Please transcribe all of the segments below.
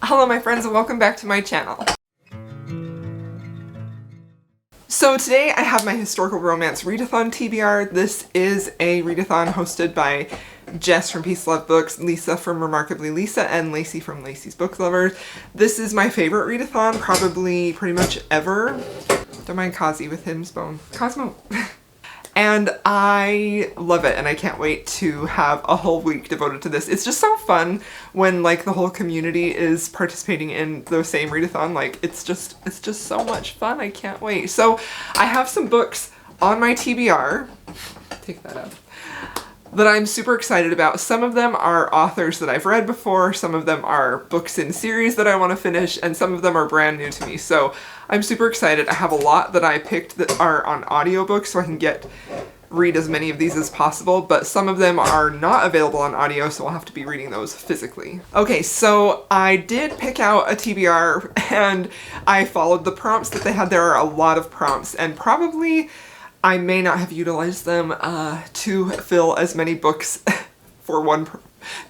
Hello my friends and welcome back to my channel. So today I have my historical romance readathon TBR. This is a readathon hosted by Jess from Peace Love Books, Lisa from Remarkably Lisa, and Lacey from Lacey's Book Lovers. This is my favorite readathon, probably pretty much ever. Don't mind Kazi with him's bone. Cosmo. And I love it, and I can't wait to have a whole week devoted to this. It's just so fun when like the whole community is participating in the same readathon. Like it's just so much fun. I can't wait. So I have some books on my TBR. Take that out. That I'm super excited about. Some of them are authors that I've read before, some of them are books in series that I want to finish, and some of them are brand new to me. So I'm super excited. I have a lot that I picked that are on audiobooks so I can read as many of these as possible, but some of them are not available on audio, so I'll have to be reading those physically. Okay, so I did pick out a TBR and I followed the prompts that they had. There are a lot of prompts, and probably I may not have utilized them to fill as many books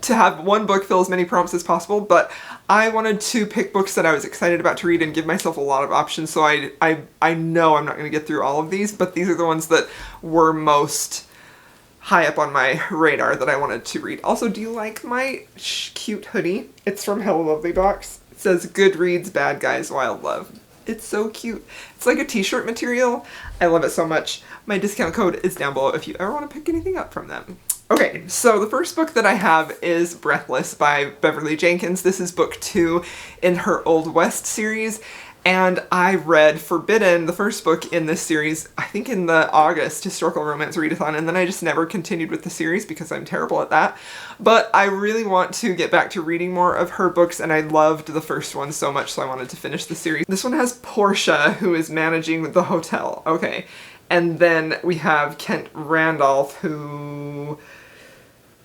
to have one book fill as many prompts as possible, but I wanted to pick books that I was excited about to read and give myself a lot of options, so I know I'm not going to get through all of these, but these are the ones that were most high up on my radar that I wanted to read. Also, do you like my cute hoodie? It's from Hello Lovely Box. It says Good Reads, Bad Guys, Wild Love. It's so cute. It's like a t-shirt material. I love it so much. My discount code is down below if you ever want to pick anything up from them. Okay, so the first book that I have is Breathless by Beverly Jenkins. This is book 2 in her Old West series, and I read Forbidden, the first book in this series, I think in the August historical romance readathon, and then I just never continued with the series because I'm terrible at that. But I really want to get back to reading more of her books, and I loved the first one so much, so I wanted to finish the series. This one has Portia, who is managing the hotel. Okay, and then we have Kent Randolph, who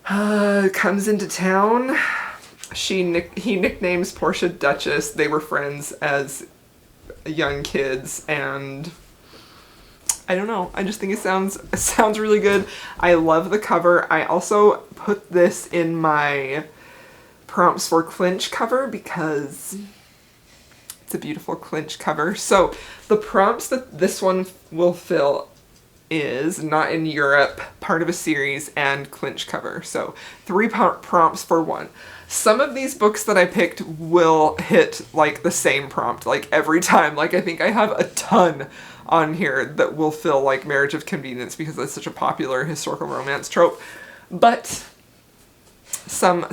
comes into town. He nicknames Portia Duchess. They were friends as young kids, and I don't know. I just think it sounds really good. I love the cover. I also put this in my prompts for clinch cover because it's a beautiful clinch cover. So the prompts that this one will fill is Not in Europe, part of a series, and clinch cover. So 3 prompts for 1. Some of these books that I picked will hit like the same prompt like every time. Like I think I have a ton on here that will fill like Marriage of Convenience because that's such a popular historical romance trope. But some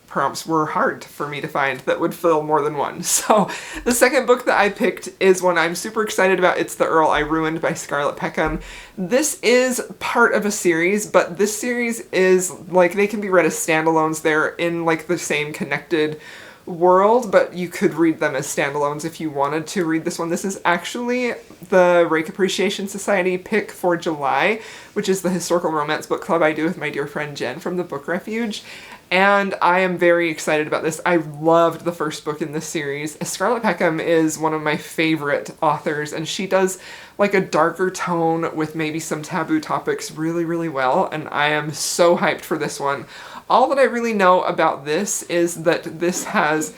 prompts were hard for me to find that would fill more than one. So the second book that I picked is one I'm super excited about. It's The Earl I Ruined by Scarlett Peckham. This is part of a series, but this series is like, they can be read as standalones. They're in like the same connected world, but you could read them as standalones if you wanted to read this one. This is actually the Rake Appreciation Society pick for July, which is the historical romance book club I do with my dear friend Jen from the Book Refuge. And I am very excited about this. I loved the first book in this series. Scarlett Peckham is one of my favorite authors, and she does like a darker tone with maybe some taboo topics really, really well, and I am so hyped for this one. All that I really know about this is that this has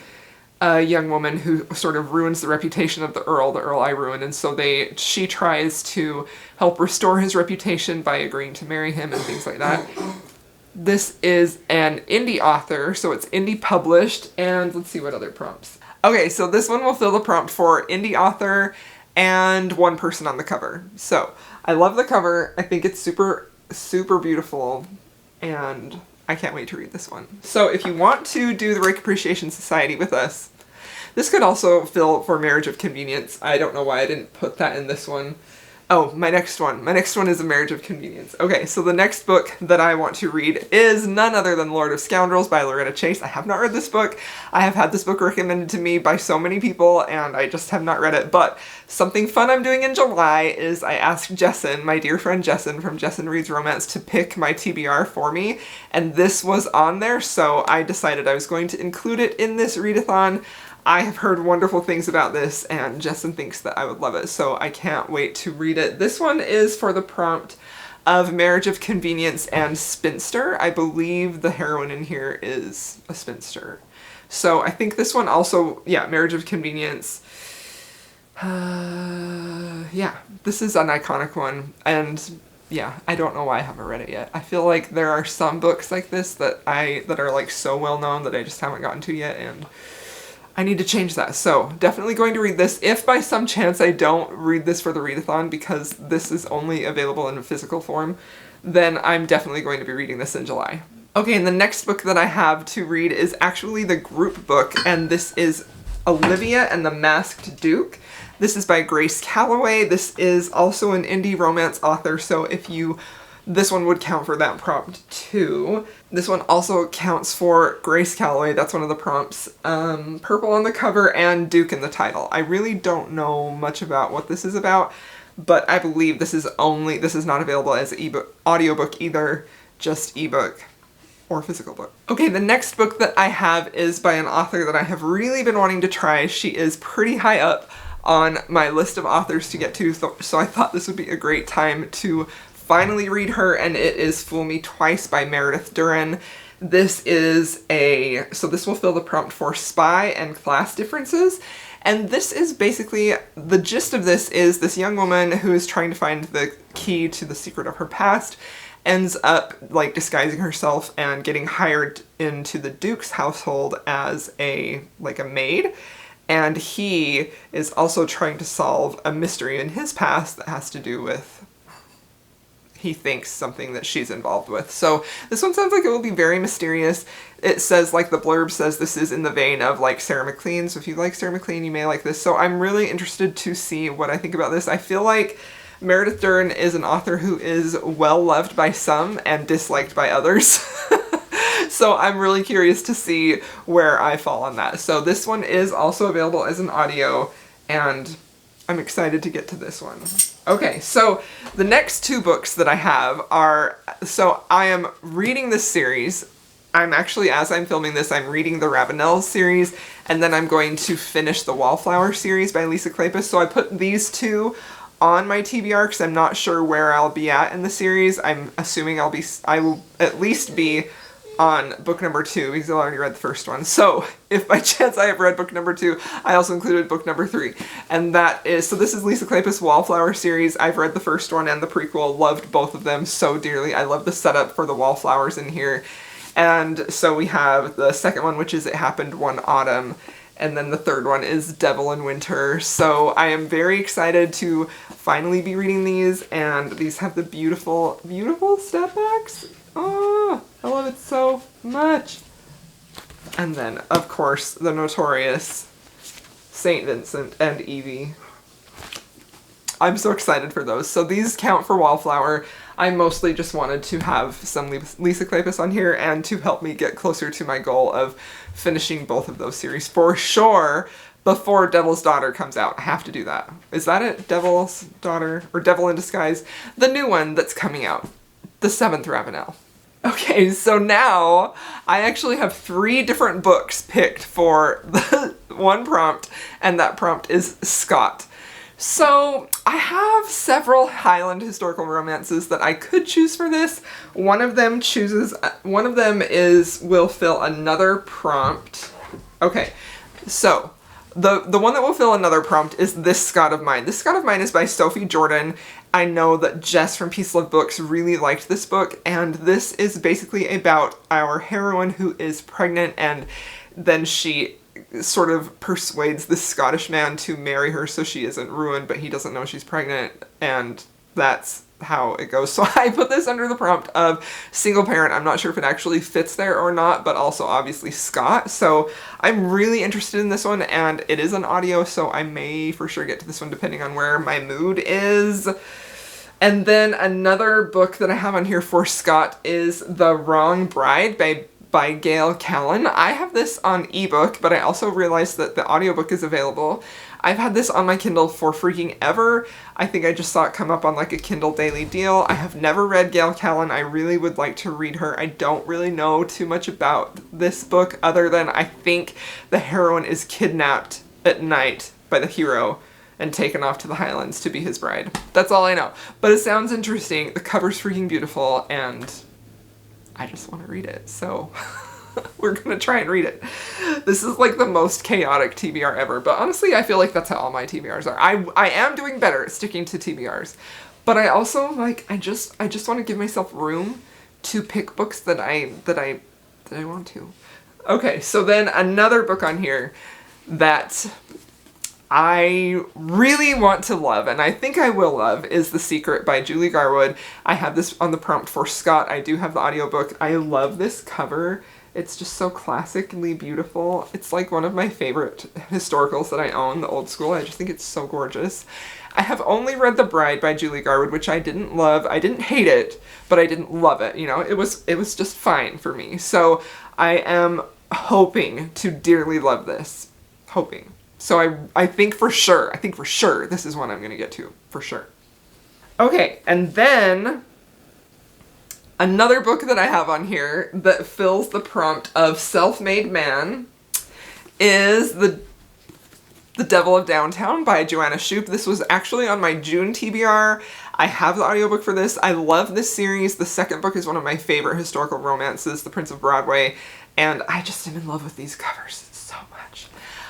a young woman who sort of ruins the reputation of the Earl I Ruined, and so she tries to help restore his reputation by agreeing to marry him and things like that. This is an indie author, so it's indie published, and let's see what other prompts. Okay, so this one will fill the prompt for indie author and 1 person on the cover. So I love the cover. I think it's super, super beautiful, and I can't wait to read this one. So if you want to do the Rake Appreciation Society with us, this could also fill for Marriage of Convenience. I don't know why I didn't put that in this one. Oh, my next one. My next one is A Marriage of Convenience. Okay, so the next book that I want to read is none other than Lord of Scoundrels by Loretta Chase. I have not read this book. I have had this book recommended to me by so many people, and I just have not read it. But something fun I'm doing in July is I asked Jesson, my dear friend Jesson from Jesson Reads Romance, to pick my TBR for me, and this was on there, so I decided I was going to include it in this readathon. I have heard wonderful things about this, and Jesson thinks that I would love it, so I can't wait to read it. This one is for the prompt of Marriage of Convenience and Spinster. I believe the heroine in here is a spinster. So I think this one also, yeah, Marriage of Convenience. Yeah, this is an iconic one, and yeah, I don't know why I haven't read it yet. I feel like there are some books like this that are like so well known that I just haven't gotten to yet, and I need to change that. So definitely going to read this. If by some chance I don't read this for the readathon because this is only available in a physical form, then I'm definitely going to be reading this in July. Okay, and the next book that I have to read is actually the group book, and this is Olivia and the Masked Duke. This is by Grace Calloway. This is also an indie romance author, so this one would count for that prompt too. This one also counts for Grace Calloway, that's one of the prompts. Purple on the cover and Duke in the title. I really don't know much about what this is about, but I believe this is not available as an audiobook either, just ebook or physical book. Okay, the next book that I have is by an author that I have really been wanting to try. She is pretty high up on my list of authors to get to, so I thought this would be a great time to finally read her, and it is Fool Me Twice by Meredith Duran. This will fill the prompt for spy and class differences, and this is basically, the gist of this is this young woman who is trying to find the key to the secret of her past ends up like disguising herself and getting hired into the Duke's household as a maid. And he is also trying to solve a mystery in his past that has to do with, he thinks, something that she's involved with. So this one sounds like it will be very mysterious. It says, like the blurb says, this is in the vein of like Sarah McLean. So if you like Sarah McLean, you may like this. So I'm really interested to see what I think about this. I feel like Meredith Duran is an author who is well loved by some and disliked by others. So I'm really curious to see where I fall on that. So this one is also available as an audio, and I'm excited to get to this one. Okay, so the next two books that I have are, so I am reading this series. I'm actually, as I'm filming this, I'm reading the Ravenel series, and then I'm going to finish the Wallflower series by Lisa Kleypas. So I put these two on my TBR because I'm not sure where I'll be at in the series. I'm assuming I will at least be on book number 2 because I already read the first one. So if by chance I have read book number 2, I also included book number 3. And this is Lisa Kleypas' Wallflower series. I've read the first one and the prequel, loved both of them so dearly. I love the setup for the wallflowers in here. And so we have the second one, which is It Happened One Autumn. And then the third one is Devil in Winter. So I am very excited to finally be reading these, and these have the beautiful, beautiful step backs. Oh, I love it so much. And then, of course, the notorious St. Vincent and Evie. I'm so excited for those. So these count for Wallflower. I mostly just wanted to have some Lisa Kleypas on here and to help me get closer to my goal of finishing both of those series for sure before Devil's Daughter comes out. I have to do that. Is that it? Devil's Daughter or Devil in Disguise? The new one that's coming out. The 7th Ravenel. Okay, so now I actually have 3 different books picked for the one prompt, and that prompt is Scott. So I have several Highland historical romances that I could choose for this. One of them will fill another prompt. Okay, so the one that will fill another prompt is This Scott of Mine. This Scott of Mine is by Sophie Jordan. I know that Jess from Peace Love Books really liked this book, and this is basically about our heroine who is pregnant, and then she sort of persuades this Scottish man to marry her so she isn't ruined, but he doesn't know she's pregnant, and that's how it goes. So I put this under the prompt of single parent. I'm not sure if it actually fits there or not, but also obviously Scott. So I'm really interested in this one, and it is an audio, so I may for sure get to this one depending on where my mood is. And then another book that I have on here for Scott is The Wrong Bride by Gail Callan. I have this on ebook, but I also realized that the audiobook is available. I've had this on my Kindle for freaking ever. I think I just saw it come up on like a Kindle daily deal. I have never read Gail Callan. I really would like to read her. I don't really know too much about this book other than I think the heroine is kidnapped at night by the hero and taken off to the Highlands to be his bride. That's all I know. But it sounds interesting. The cover's freaking beautiful, and I just want to read it. So We're gonna try and read it. This is like the most chaotic TBR ever, but honestly, I feel like that's how all my TBRs are. I am doing better at sticking to TBRs, but I also, like, I just want to give myself room to pick books that I want to. Okay, so then another book on here that I really want to love, and I think I will love, is The Secret by Julie Garwood. I have this on the prompt for Scott. I do have the audiobook. I love this cover. It's just so classically beautiful. It's like one of my favorite historicals that I own, the old school. I just think it's so gorgeous. I have only read The Bride by Julie Garwood, which I didn't love. I didn't hate it, but I didn't love it. You know, it was just fine for me. So I am hoping to dearly love this. Hoping. So I think for sure this is one I'm gonna get to, for sure. Okay, and then another book that I have on here that fills the prompt of self-made man is The Devil of Downtown by Joanna Shupe. This was actually on my June TBR. I have the audiobook for this. I love this series. The second book is one of my favorite historical romances, The Prince of Broadway, and I just am in love with these covers so much.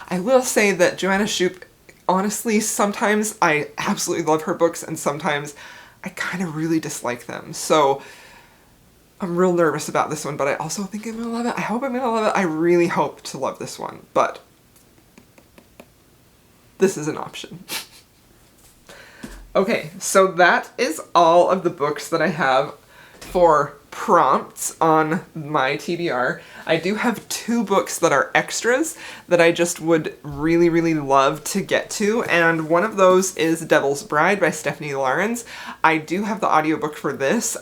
I will say that Joanna Shupe, honestly, sometimes I absolutely love her books and sometimes I kind of really dislike them. So I'm real nervous about this one, but I also think I'm gonna love it. I hope I'm gonna love it. I really hope to love this one, but this is an option. Okay, so that is all of the books that I have for prompts on my TBR. I do have 2 books that are extras that I just would really, really love to get to, and one of those is Devil's Bride by Stephanie Lawrence. I do have the audiobook for this.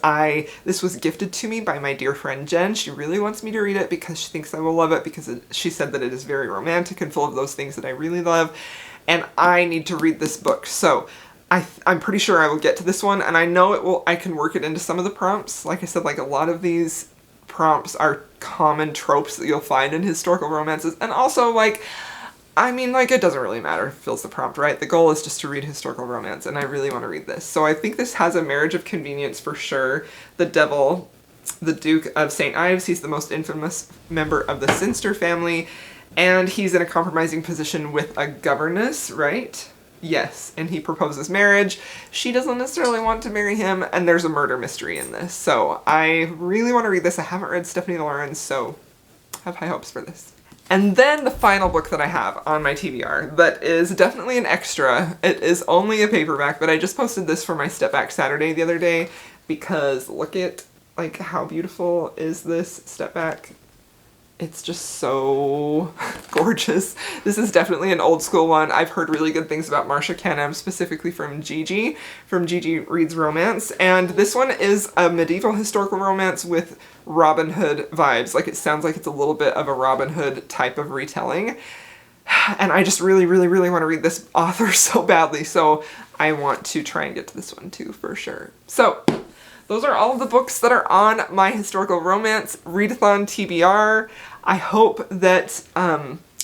This was gifted to me by my dear friend Jen. She really wants me to read it because she thinks I will love it, because she said that it is very romantic and full of those things that I really love, and I need to read this book. So I'm pretty sure I will get to this one, and I know I can work it into some of the prompts. Like I said, like a lot of these prompts are common tropes that you'll find in historical romances, and also, like, I mean, like, it doesn't really matter if it fills the prompt, right? The goal is just to read historical romance, and I really want to read this. So I think this has a marriage of convenience for sure. The devil, the Duke of St. Ives, he's the most infamous member of the Sinster family, and he's in a compromising position with a governess, right? Yes, and he proposes marriage. She doesn't necessarily want to marry him, and there's a murder mystery in this. So I really want to read this. I haven't read Stephanie Lawrence, so I have high hopes for this. And then the final book that I have on my TBR that is definitely an extra. It is only a paperback, but I just posted this for my Step Back Saturday the other day because look at, like, how beautiful is this Step Back. It's just so gorgeous. This is definitely an old school one. I've heard really good things about Marsha Cannon, specifically from Gigi Reads Romance, and this one is a medieval historical romance with Robin Hood vibes. Like, it sounds like it's a little bit of a Robin Hood type of retelling, and I just really, really, really want to read this author so badly, so I want to try and get to this one too, for sure. So those are all of the books that are on my historical romance Readathon TBR. I hope that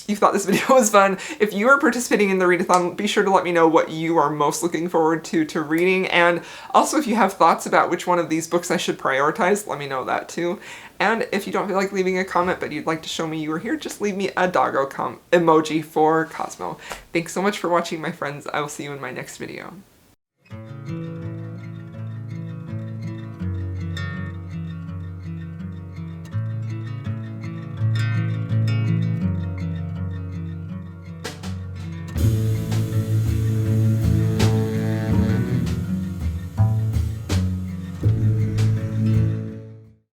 you thought this video was fun. If you are participating in the readathon, be sure to let me know what you are most looking forward to reading, and also if you have thoughts about which one of these books I should prioritize, let me know that too. And if you don't feel like leaving a comment but you'd like to show me you were here, just leave me a doggo emoji for Cosmo. Thanks so much for watching, my friends. I will see you in my next video.